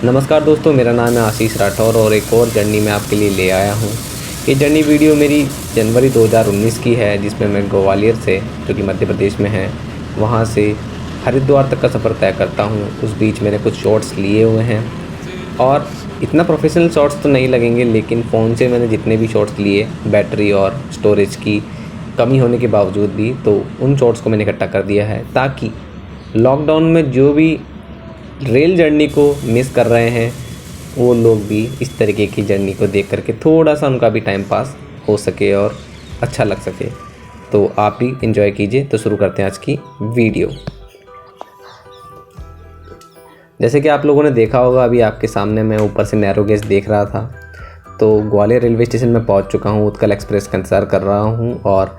नमस्कार दोस्तों, मेरा नाम है आशीष राठौर और एक और जर्नी मैं आपके लिए ले आया हूँ। ये जर्नी वीडियो मेरी जनवरी 2019 की है, जिसमें मैं ग्वालियर से, जो कि मध्य प्रदेश में है, वहाँ से हरिद्वार तक का सफ़र तय करता हूँ। उस बीच मैंने कुछ शॉट्स लिए हुए हैं और इतना प्रोफेशनल शॉट्स तो नहीं लगेंगे, लेकिन फ़ोन से मैंने जितने भी शॉट्स लिए, बैटरी और स्टोरेज की कमी होने के बावजूद भी, तो उन शॉट्स को मैंने इकट्ठा कर दिया है ताकि लॉकडाउन में जो भी रेल जर्नी को मिस कर रहे हैं वो लोग भी इस तरीके की जर्नी को देख करके थोड़ा सा उनका भी टाइम पास हो सके और अच्छा लग सके। तो आप भी एंजॉय कीजिए। तो शुरू करते हैं आज की वीडियो। जैसे कि आप लोगों ने देखा होगा, अभी आपके सामने मैं ऊपर से नैरो गेज देख रहा था। तो ग्वालियर रेलवे स्टेशन में पहुंच चुका हूं, उत्कल एक्सप्रेस का इंतज़ार कर रहा हूं और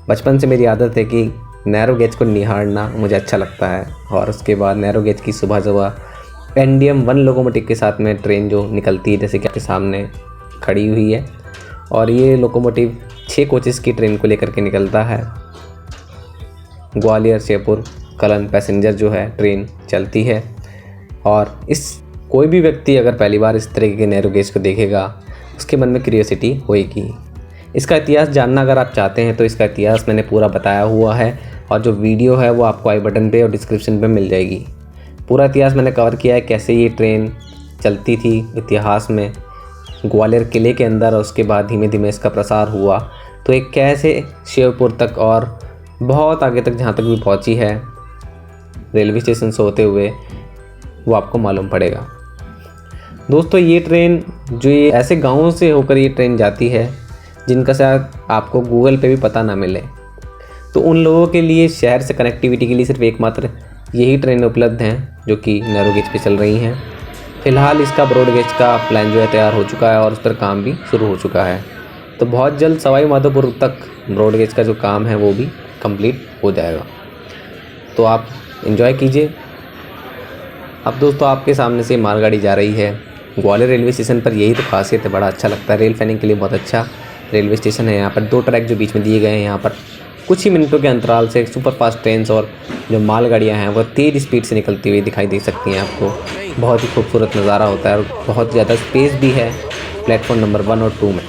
बचपन से मेरी आदत है कि नैरो गेज को निहारना मुझे अच्छा लगता है। और उसके बाद नैरो गेज की सुबह सुबह एनडीएम 1 लोकोमोटिव के साथ में ट्रेन जो निकलती है, जैसे कि आपके सामने खड़ी हुई है, और ये लोकोमोटिव 6 कोचेस की ट्रेन को लेकर के निकलता है। ग्वालियर जयपुर कलन पैसेंजर जो है ट्रेन चलती है। और इस कोई भी व्यक्ति अगर पहली बार इस तरीके के नैरो गेज को देखेगा, उसके मन में क्यूरियोसिटी होएगी। इसका इतिहास जानना अगर आप चाहते हैं तो इसका इतिहास मैंने पूरा बताया हुआ है, और जो वीडियो है वो आपको आई बटन पे और डिस्क्रिप्शन पे मिल जाएगी। पूरा इतिहास मैंने कवर किया है, कैसे ये ट्रेन चलती थी इतिहास में ग्वालियर किले के अंदर, और उसके बाद धीमे धीमे इसका प्रसार हुआ तो एक कैसे शिवपुर तक और बहुत आगे तक जहाँ तक भी पहुँची है रेलवे स्टेशन से होते हुए, वो आपको मालूम पड़ेगा। दोस्तों, ये ट्रेन जो ये ऐसे गाँवों से होकर ये ट्रेन जाती है जिनका शायद आपको गूगल पे भी पता ना मिले, तो उन लोगों के लिए शहर से कनेक्टिविटी के लिए सिर्फ एकमात्र यही ट्रेन उपलब्ध हैं जो कि नैरो गेज पे चल रही हैं। फ़िलहाल इसका ब्रॉड गेज का प्लान जो है तैयार हो चुका है और उस पर काम भी शुरू हो चुका है। तो बहुत जल्द सवाई माधोपुर तक ब्रॉड गेज का जो काम है वो भी कंप्लीट हो जाएगा। तो आप एंजॉय कीजिए। अब दोस्तों, आपके सामने से मालगाड़ी जा रही है। ग्वालियर रेलवे स्टेशन पर यही तो खासियत है, बड़ा अच्छा लगता है। रेल फैनिंग के लिए बहुत अच्छा रेलवे स्टेशन है। यहाँ पर 2 ट्रैक जो बीच में दिए गए हैं, यहाँ पर कुछ ही मिनटों के अंतराल से सुपरफास्ट ट्रेन्स और जो मालगाड़ियाँ हैं वो तेज़ स्पीड से निकलती हुई दिखाई दे सकती हैं आपको। बहुत ही खूबसूरत नज़ारा होता है और बहुत ज़्यादा स्पेस भी है प्लेटफॉर्म नंबर 1 और 2 में।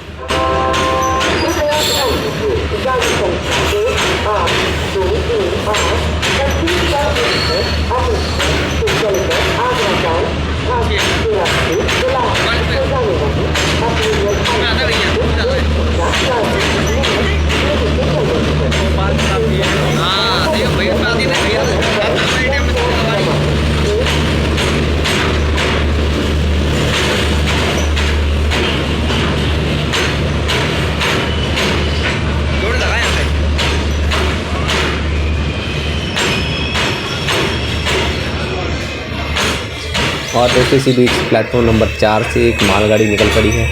और दोस्तों, इसी बीच प्लेटफॉर्म नंबर 4 से एक मालगाड़ी निकल पड़ी है।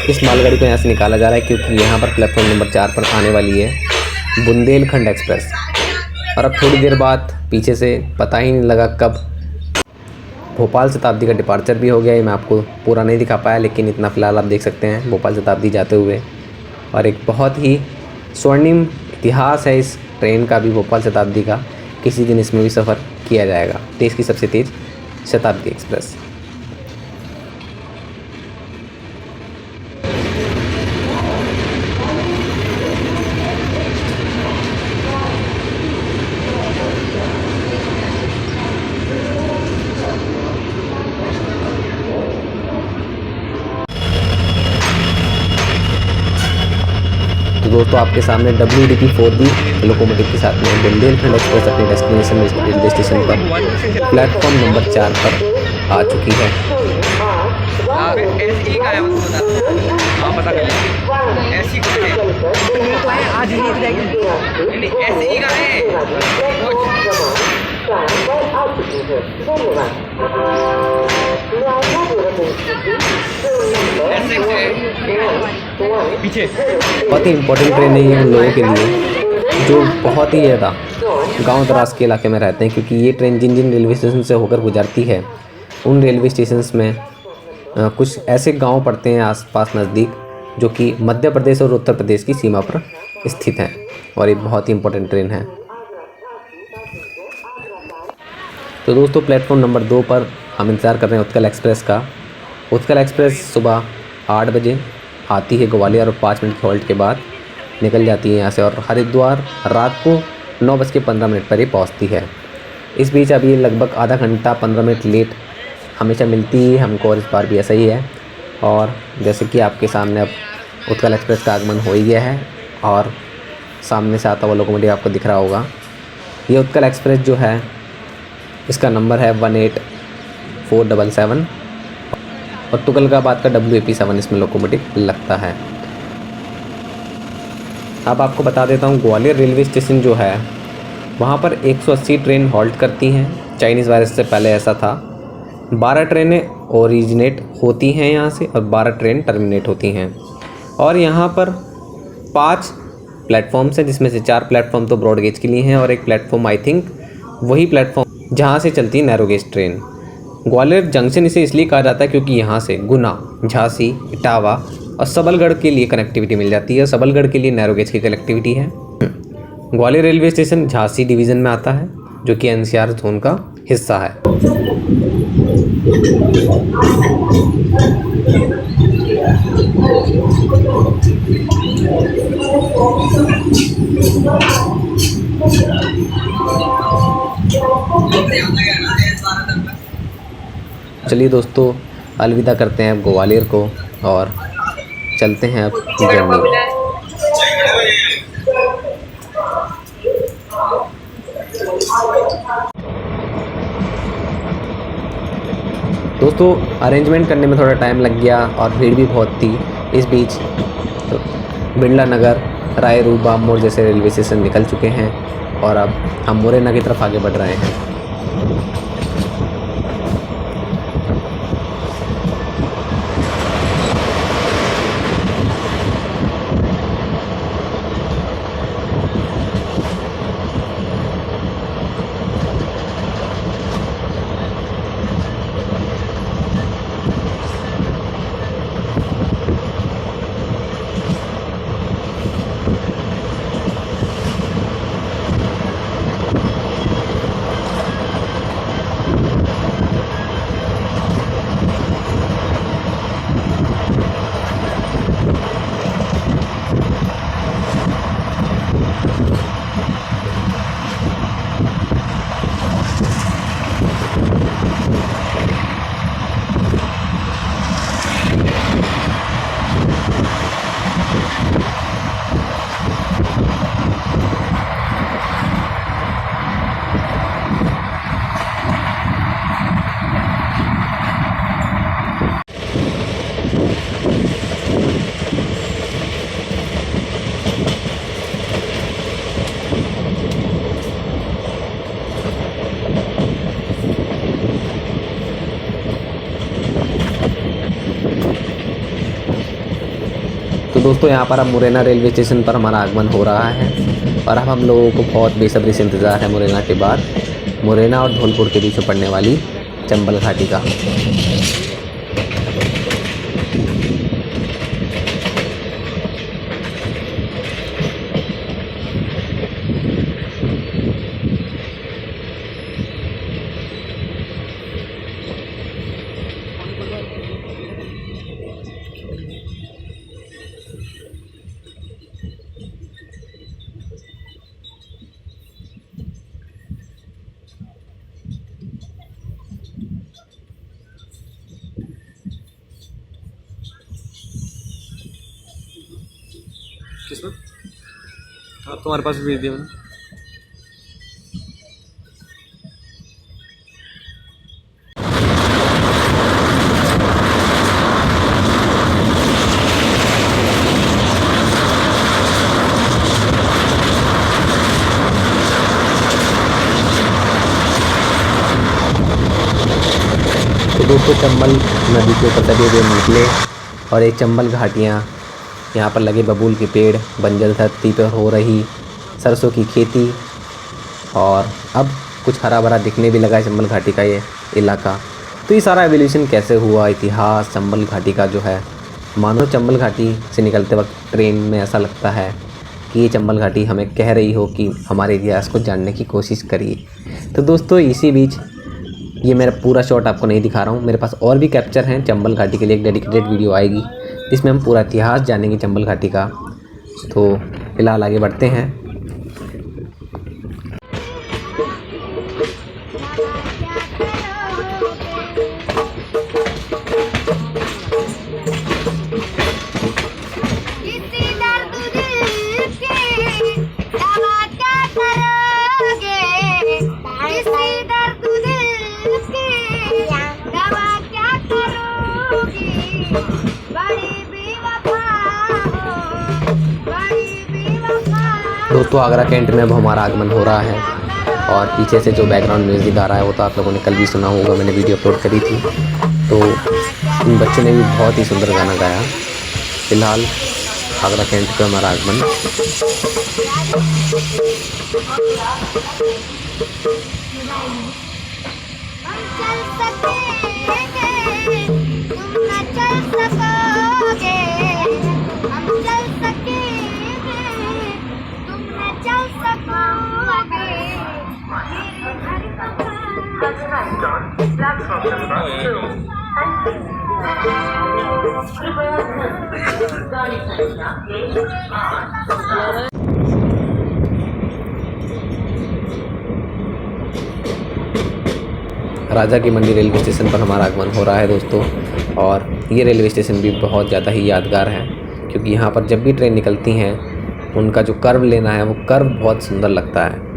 इस मालगाड़ी को यहाँ से निकाला जा रहा है क्योंकि यहाँ पर प्लेटफॉर्म नंबर 4 पर आने वाली है बुंदेलखंड एक्सप्रेस। और अब थोड़ी देर बाद पीछे से पता ही नहीं लगा कब भोपाल शताब्दी का डिपार्चर भी हो गया। ये मैं आपको पूरा नहीं दिखा पाया, लेकिन इतना फ़िलहाल आप देख सकते हैं भोपाल शताब्दी जाते हुए। और एक बहुत ही स्वर्णिम इतिहास है इस ट्रेन का भी, भोपाल शताब्दी का। किसी दिन इसमें भी सफ़र किया जाएगा। देश की सबसे तेज़ शताब्दी एक्सप्रेस। तो दोस्तों, आपके सामने WDP-4B लोकोमोटिव के साथ में बुंदेलखंड एक्सप्रेस अपने डेस्टिनेशन रेलवे स्टेशन पर प्लेटफॉर्म नंबर 4 पर आ चुकी है। पीछे बहुत ही इम्पोर्टेंट ट्रेन है ये उन लोगों के लिए जो बहुत ही ज़्यादा गांव दराज के इलाके में रहते हैं, क्योंकि ये ट्रेन जिन जिन रेलवे स्टेशन से होकर गुजरती है उन रेलवे स्टेशंस में कुछ ऐसे गांव पड़ते हैं आसपास नज़दीक जो कि मध्य प्रदेश और उत्तर प्रदेश की सीमा पर स्थित हैं, और ये बहुत ही इम्पोर्टेंट ट्रेन है। तो दोस्तों, प्लेटफॉर्म नंबर 2 पर हम इंतज़ार कर रहे हैं उत्कल एक्सप्रेस का। उत्कल एक्सप्रेस सुबह 8 बजे आती है ग्वालियर और 5 मिनट के हॉल्ट के बाद निकल जाती है यहाँ से, और हरिद्वार रात को 9:15 पर ये पहुँचती है। इस बीच अभी लगभग आधा घंटा 15 मिनट लेट हमेशा मिलती है हमको, और इस बार भी ऐसा ही है। और जैसे कि आपके सामने अब उत्कल एक्सप्रेस का आगमन हो ही गया है, और सामने से आता हुआ लोकोमोटिव आपको दिख रहा होगा। ये उत्कल एक्सप्रेस जो है इसका नंबर है 18477 और तुगलकाबाद का WAP7 इसमें लोकोमोटिव लगता है। अब आपको बता देता हूँ, ग्वालियर रेलवे स्टेशन जो है वहाँ पर 180 ट्रेन हॉल्ट करती हैं। चाइनीज़ वायरस से पहले ऐसा था। 12 ट्रेनें ओरिजिनेट होती हैं यहाँ से और 12 ट्रेन टर्मिनेट होती हैं। और यहाँ पर 5 प्लेटफॉर्म्स हैं, जिसमें से 4 प्लेटफॉर्म तो ब्रॉड गेज के लिए हैं और एक प्लेटफॉर्म आई थिंक वही प्लेटफॉर्म जहाँ से चलती है narrow gauge train. Gwalior junction इसे इसलिए कहा जाता है क्योंकि यहाँ से गुना, झांसी, इटावा और सबलगढ़ के लिए कनेक्टिविटी मिल जाती है। सबलगढ़ के लिए नैरो गेज की कनेक्टिविटी है। Gwalior railway station Jhansi division में आता है, जो कि NCR जोन का हिस्सा है। चलिए दोस्तों, अलविदा करते हैं अब ग्वालियर को और चलते हैं अब जर्नी। दोस्तों, अरेंजमेंट करने में थोड़ा टाइम लग गया और भीड़ भी बहुत थी। इस बीच तो बिरला नगर, रायरू, बाममोड़ जैसे रेलवे स्टेशन निकल चुके हैं और अब हम मुरैना की तरफ आगे बढ़ रहे हैं। तो दोस्तों, यहाँ पर अब मुरैना रेलवे स्टेशन पर हमारा आगमन हो रहा है और अब हम लोगों को बहुत बेसब्री से इंतज़ार है मुरैना के बाद मुरैना और धौलपुर के बीच में पड़ने वाली चंबल घाटी का। किसमें? हाँ, तुम्हारे पास भेज दिया मैंने। तो दोस्तों, चंबल नदी के ऊपर तटे हुए निकले और एक चंबल घाटियाँ, यहाँ पर लगे बबूल के पेड़, बंजर धरती पर हो रही सरसों की खेती, और अब कुछ हरा भरा दिखने भी लगा है चंबल घाटी का ये इलाका। तो ये सारा एवोल्यूशन कैसे हुआ, इतिहास चंबल घाटी का जो है, मानो चंबल घाटी से निकलते वक्त ट्रेन में ऐसा लगता है कि ये चंबल घाटी हमें कह रही हो कि हमारे इतिहास को जानने की कोशिश करिए। तो दोस्तों, इसी बीच ये मेरा पूरा शॉट आपको नहीं दिखा रहा हूँ, मेरे पास और भी कैप्चर हैं। चंबल घाटी के लिए एक डेडिकेटेड वीडियो आएगी जिसमें हम पूरा इतिहास जानेंगे चंबल घाटी का। तो फिलहाल आगे बढ़ते हैं। दोस्तों आगरा कैंट में अब हमारा आगमन हो रहा है और पीछे से जो बैकग्राउंड म्यूज़िक आ रहा है वो तो आप लोगों ने कल भी सुना होगा, मैंने वीडियो अपलोड करी थी। तो इन बच्चों ने भी बहुत ही सुंदर गाना गाया। फिलहाल आगरा कैंट पे हमारा आगमन। राजा की मंडी रेलवे स्टेशन पर हमारा आगमन हो रहा है दोस्तों। और ये रेलवे स्टेशन भी बहुत ज़्यादा ही यादगार है क्योंकि यहाँ पर जब भी ट्रेन निकलती हैं उनका जो कर्व लेना है वो कर्व बहुत सुंदर लगता है।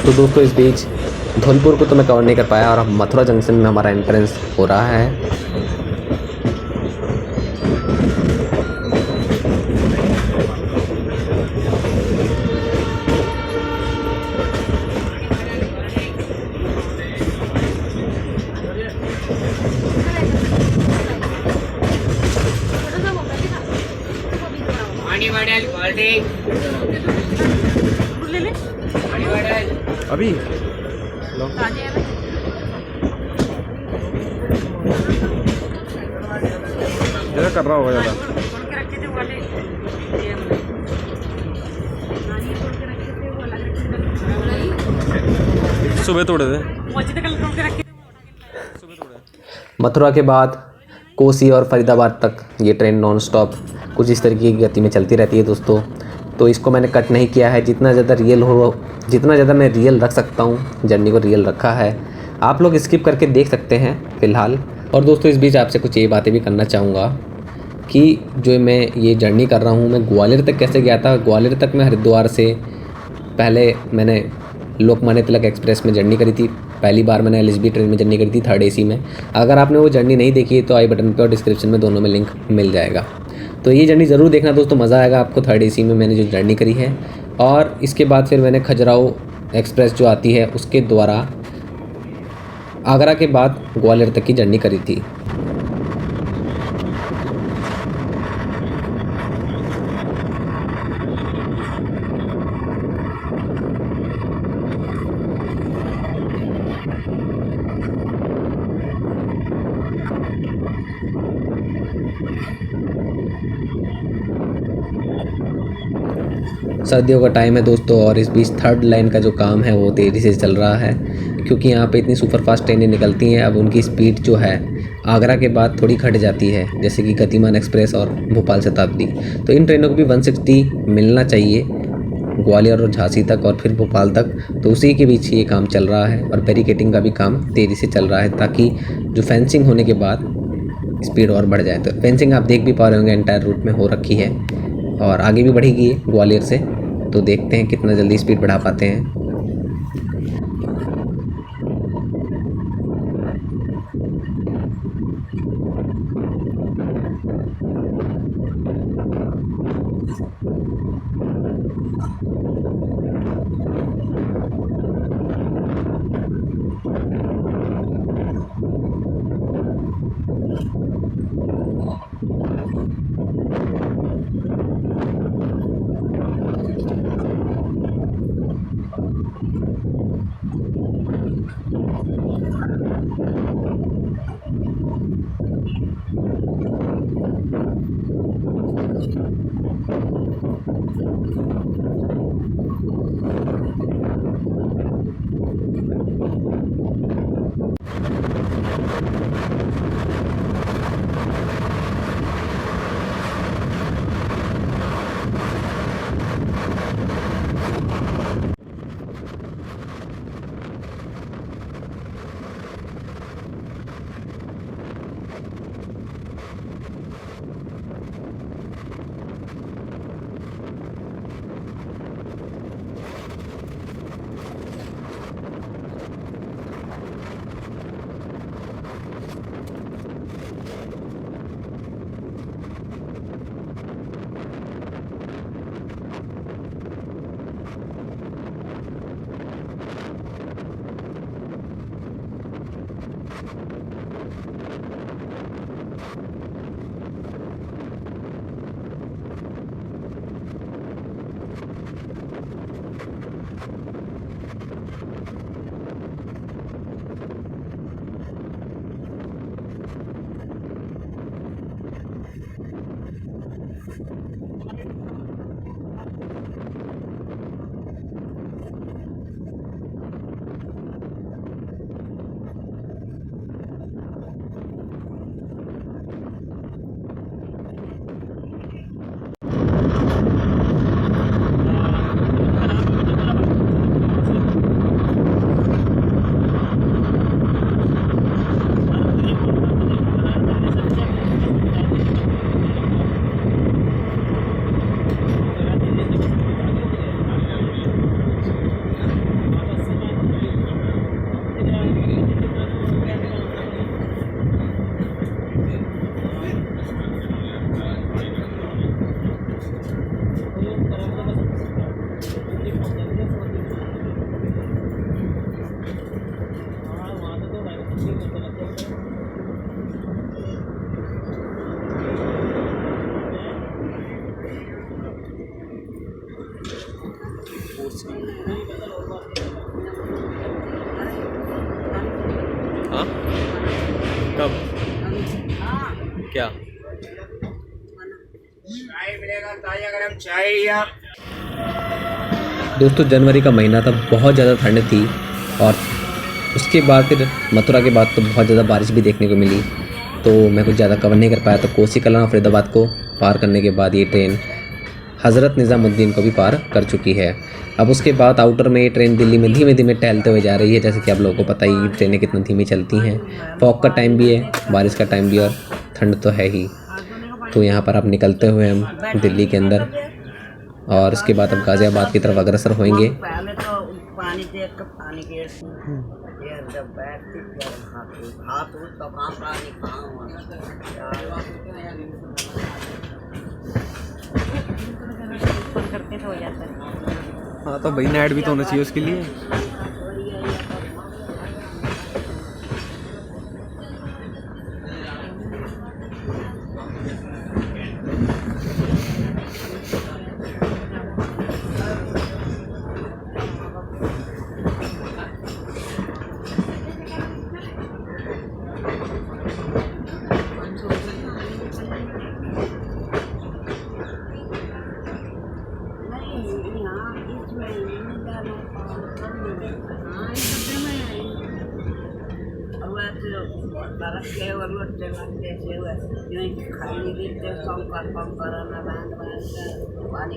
तो दोस्तों इस बीच धौलपुर को तो मैं कवर नहीं कर पाया और अब मथुरा जंक्शन में हमारा एंट्रेंस हो रहा है। अभी ज़्यादा कर रहा होगा ज़्यादा। सुबह तोड़े थे। मथुरा के बाद कोसी और फरीदाबाद तक ये ट्रेन नॉन स्टॉप कुछ इस तरीके की गति में चलती रहती है दोस्तों। तो इसको मैंने कट नहीं किया है, जितना ज़्यादा मैं रियल रख सकता हूँ जर्नी को रियल रखा है। आप लोग स्किप करके देख सकते हैं फ़िलहाल। और दोस्तों इस बीच आपसे कुछ ये बातें भी करना चाहूँगा कि जो मैं ये जर्नी कर रहा हूँ मैं ग्वालियर तक कैसे गया था। ग्वालियर तक मैं हरिद्वार से पहले मैंने लोकमान्य तिलक एक्सप्रेस में जर्नी करी थी। पहली बार मैंने एलएसबी ट्रेन में जर्नी करी थी 3rd AC में। अगर आपने वो जर्नी नहीं देखी है तो आई बटन पे और डिस्क्रिप्शन में दोनों में लिंक मिल जाएगा। तो ये जर्नी ज़रूर देखना दोस्तों, मज़ा आएगा आपको 3rd AC में मैंने जो जर्नी करी है। और इसके बाद फिर मैंने खजुराहो एक्सप्रेस जो आती है उसके द्वारा आगरा के बाद ग्वालियर तक की जर्नी करी थी। सर्दियों का टाइम है दोस्तों और इस बीच 3rd लाइन का जो काम है वो तेज़ी से चल रहा है क्योंकि यहाँ पे इतनी सुपरफास्ट ट्रेनें निकलती हैं। अब उनकी स्पीड जो है आगरा के बाद थोड़ी घट जाती है, जैसे कि गतिमान एक्सप्रेस और भोपाल शताब्दी। तो इन ट्रेनों को भी 160 मिलना चाहिए ग्वालियर और झांसी तक और फिर भोपाल तक। तो उसी के बीच ये काम चल रहा है और बैरिकेटिंग का भी काम तेज़ी से चल रहा है ताकि जो फेंसिंग होने के बाद स्पीड और बढ़ जाए। तो फेंसिंग आप देख भी पा रहे होंगे एंटायर रूट में हो रखी है और आगे भी बढ़ेगी ग्वालियर से। तो देखते हैं कितना जल्दी स्पीड बढ़ा पाते हैं। हाँ कब क्या दोस्तों जनवरी का महीना था, बहुत ज़्यादा ठंड थी और उसके बाद फिर मथुरा के बाद तो बहुत ज़्यादा बारिश भी देखने को मिली, तो मैं कुछ ज़्यादा कवर नहीं कर पाया। तो कोसी कलां फरीदाबाद को पार करने के बाद ये ट्रेन हज़रत निज़ामुद्दीन को भी पार कर चुकी है। अब उसके बाद आउटर में ये ट्रेन दिल्ली में धीमे धीमे टहलते हुए जा रही है। जैसे कि आप लोगों को पता ही ट्रेनें कितनी धीमी चलती हैं, फॉग का टाइम भी है, बारिश का टाइम भी और ठंड तो है ही। तो यहाँ पर आप निकलते हुए हम दिल्ली के अंदर और उसके बाद अब गाज़ियाबाद की तरफ अग्रसर होंगे। पहले तो पानी देख कर पानी के फिर जब बैठती हाथ तो कहाँ पानी करते तो हो जाता है। हाँ तो भाई नेट भी तो होना चाहिए उसके लिए। बरस के लगते से हुए यूँ खाली गिरते संकर पंकर न बांध पानी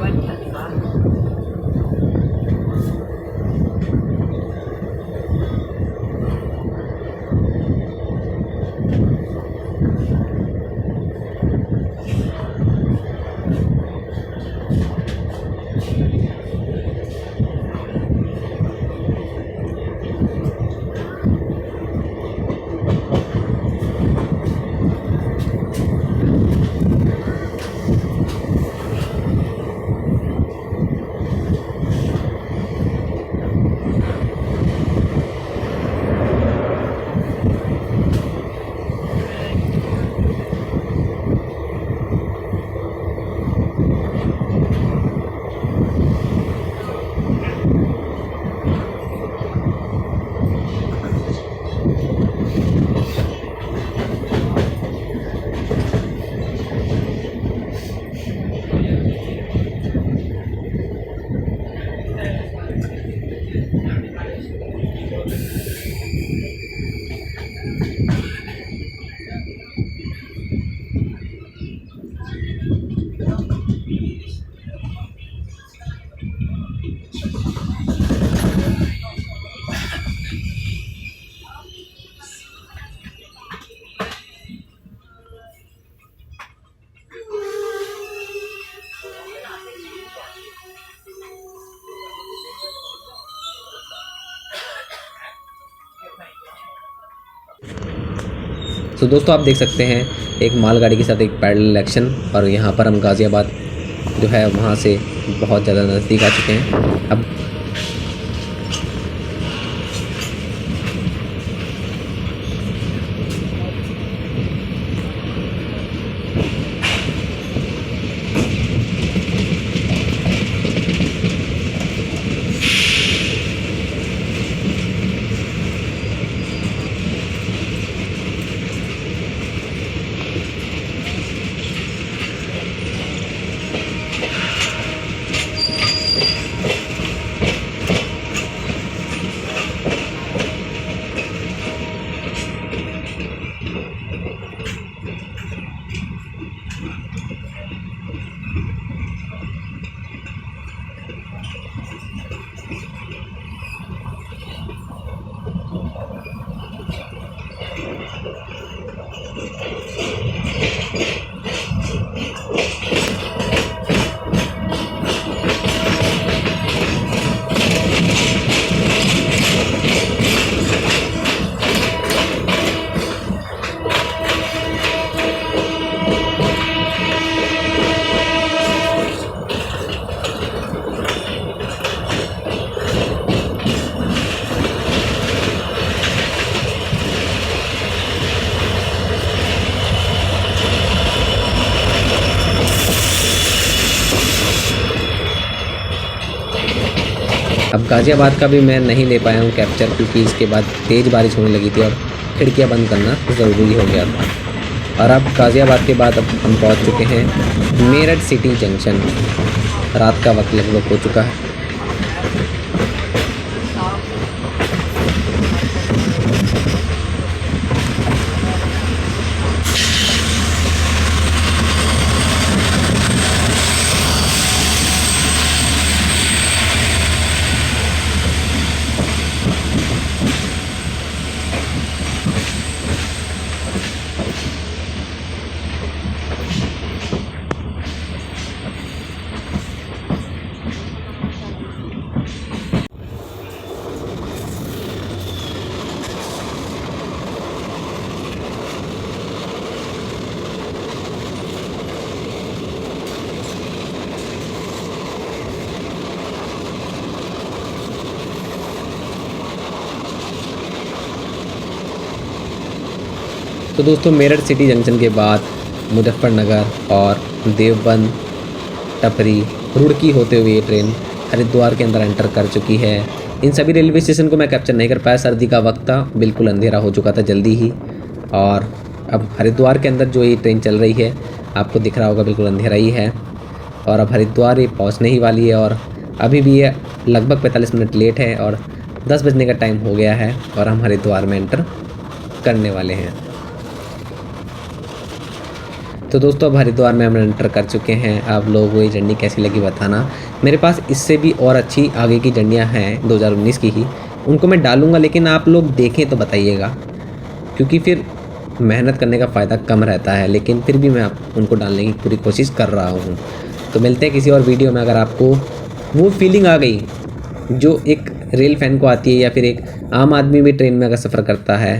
अच्छा था। तो दोस्तों आप देख सकते हैं एक मालगाड़ी के साथ एक पैरेलल एक्शन, और यहाँ पर हम गाज़ियाबाद जो है वहाँ से बहुत ज़्यादा नज़दीक आ चुके हैं। अब अब गाज़ियाबाद का भी मैं नहीं ले पाया हूँ कैप्चर, क्योंकि इसके बाद तेज़ बारिश होने लगी थी और खिड़कियाँ बंद करना ज़रूरी हो गया था। और अब गाज़ियाबाद के बाद अब हम पहुँच चुके हैं मेरठ सिटी जंक्शन। रात का वक्त लगभग हो चुका है। तो दोस्तों मेरठ सिटी जंक्शन के बाद मुजफ्फरनगर और देवबंद, टपरी, रुड़की होते हुए ये ट्रेन हरिद्वार के अंदर एंटर कर चुकी है। इन सभी रेलवे स्टेशन को मैं कैप्चर नहीं कर पाया, सर्दी का वक्त था, बिल्कुल अंधेरा हो चुका था जल्दी ही। और अब हरिद्वार के अंदर जो ये ट्रेन चल रही है आपको दिख रहा होगा, बिल्कुल अंधेरा ही है। और अब हरिद्वार ये पहुँचने ही वाली है और अभी भी ये लगभग 45 मिनट लेट है और 10 बजने का टाइम हो गया है और हम हरिद्वार में एंटर करने वाले हैं। तो दोस्तों अब हरिद्वार में हम एंटर कर चुके हैं। आप लोगों को ये जर्नी कैसी लगी बताना। मेरे पास इससे भी और अच्छी आगे की जर्नियाँ हैं 2019 की ही, उनको मैं डालूँगा, लेकिन आप लोग देखें तो बताइएगा, क्योंकि फिर मेहनत करने का फ़ायदा कम रहता है। लेकिन फिर भी मैं आप उनको डालने की पूरी कोशिश कर रहा हूँ। तो मिलते हैं किसी और वीडियो में। अगर आपको वो फीलिंग आ गई जो एक रेल फैन को आती है, या फिर एक आम आदमी भी ट्रेन में अगर सफ़र करता है,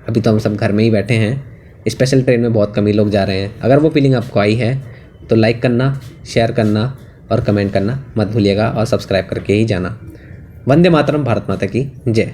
अभी तो हम सब घर में ही बैठे हैं, स्पेशल ट्रेन में बहुत कम ही लोग जा रहे हैं, अगर वो फीलिंग आपको आई है तो लाइक करना, शेयर करना और कमेंट करना मत भूलिएगा, और सब्सक्राइब करके ही जाना। वंदे मातरम, भारत माता की जय।